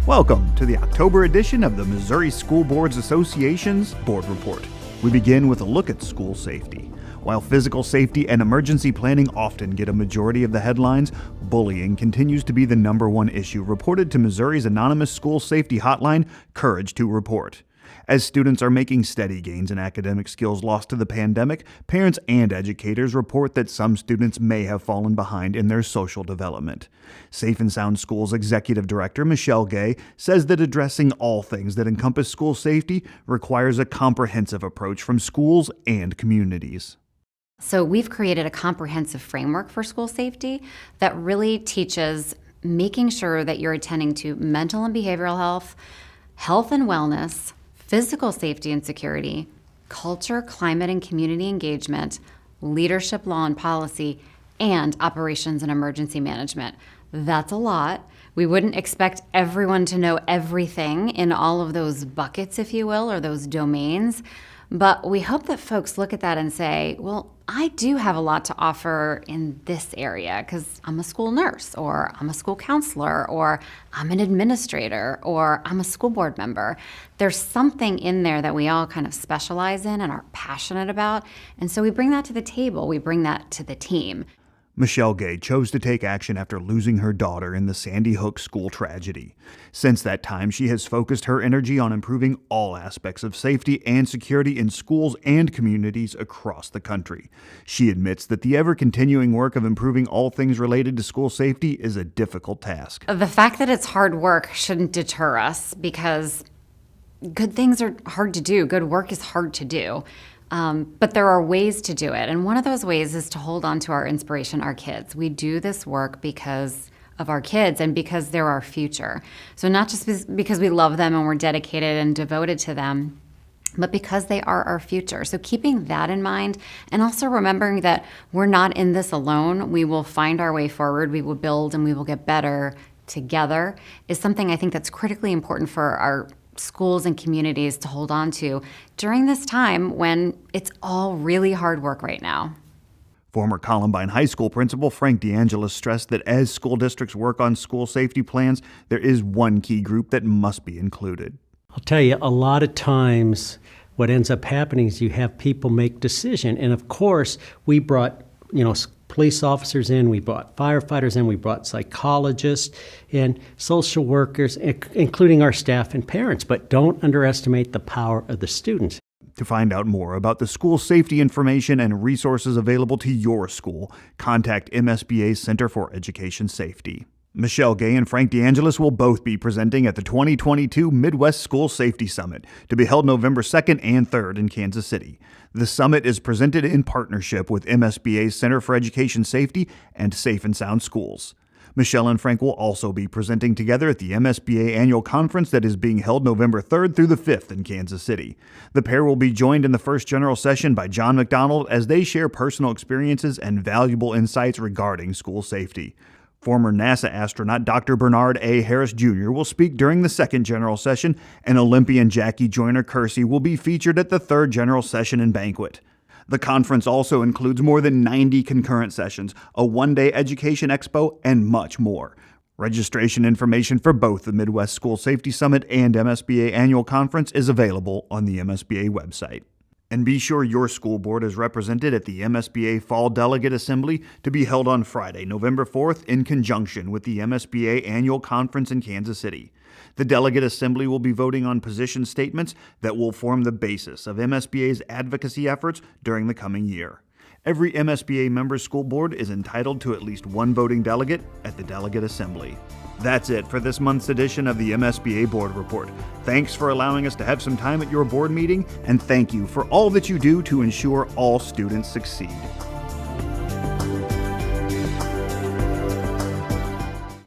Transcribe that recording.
Welcome to the October edition of the Missouri School Boards Association's Board Report. We begin with a look at school safety. While physical safety and emergency planning often get a majority of the headlines, bullying continues to be the number one issue reported to Missouri's anonymous school safety hotline, Courage to Report. As students are making steady gains in academic skills lost to the pandemic, parents and educators report that some students may have fallen behind in their social development. Safe and Sound Schools Executive Director Michelle Gay says that addressing all things that encompass school safety requires a comprehensive approach from schools and communities. So we've created a comprehensive framework for school safety that really teaches making sure that you're attending to mental and behavioral health, health and wellness, physical safety and security, culture, climate and community engagement, leadership, law and policy, and operations and emergency management. That's a lot. We wouldn't expect everyone to know everything in all of those buckets, if you will, or those domains. But we hope that folks look at that and say, well, I do have a lot to offer in this area because I'm a school nurse, or I'm a school counselor, or I'm an administrator, or I'm a school board member. There's something in there that we all kind of specialize in and are passionate about. And so we bring that to the table. We bring that to the team. Michelle Gay chose to take action after losing her daughter in the Sandy Hook school tragedy. Since that time, she has focused her energy on improving all aspects of safety and security in schools and communities across the country. She admits that the ever-continuing work of improving all things related to school safety is a difficult task. The fact that it's hard work shouldn't deter us because good things are hard to do. Good work is hard to do. But there are ways to do it. And one of those ways is to hold on to our inspiration, our kids. We do this work because of our kids and because they're our future. So not just because we love them and we're dedicated and devoted to them, but because they are our future. So keeping that in mind and also remembering that we're not in this alone. We will find our way forward. We will build and we will get better together is something I think that's critically important for our schools and communities to hold on to during this time when it's all really hard work right now. Former Columbine High School principal Frank DeAngelis stressed that as school districts work on school safety plans, there is one key group that must be included. I'll tell you, a lot of times what ends up happening is you have people make decisions. And of course, we brought, police officers in, we brought firefighters in, we brought psychologists and social workers, including our staff and parents. But don't underestimate the power of the students. To find out more about the school safety information and resources available to your school, contact MSBA's Center for Education Safety. Michelle Gay and Frank DeAngelis will both be presenting at the 2022 Midwest School Safety Summit, to be held November 2nd and 3rd in Kansas City. The summit is presented in partnership with MSBA's Center for Education Safety and Safe and Sound Schools. Michelle and Frank will also be presenting together at the MSBA Annual Conference that is being held November 3rd through the 5th in Kansas City. The pair will be joined in the first general session by John McDonald as they share personal experiences and valuable insights regarding school safety. Former NASA astronaut Dr. Bernard A. Harris Jr. will speak during the second general session, and Olympian Jackie Joyner-Kersee will be featured at the third general session and banquet. The conference also includes more than 90 concurrent sessions, a one-day education expo, and much more. Registration information for both the Midwest School Safety Summit and MSBA Annual Conference is available on the MSBA website. And be sure your school board is represented at the MSBA Fall Delegate Assembly, to be held on Friday, November 4th, in conjunction with the MSBA Annual Conference in Kansas City. The Delegate Assembly will be voting on position statements that will form the basis of MSBA's advocacy efforts during the coming year. Every MSBA member school board is entitled to at least one voting delegate at the Delegate Assembly. That's it for this month's edition of the MSBA Board Report. Thanks for allowing us to have some time at your board meeting, and thank you for all that you do to ensure all students succeed.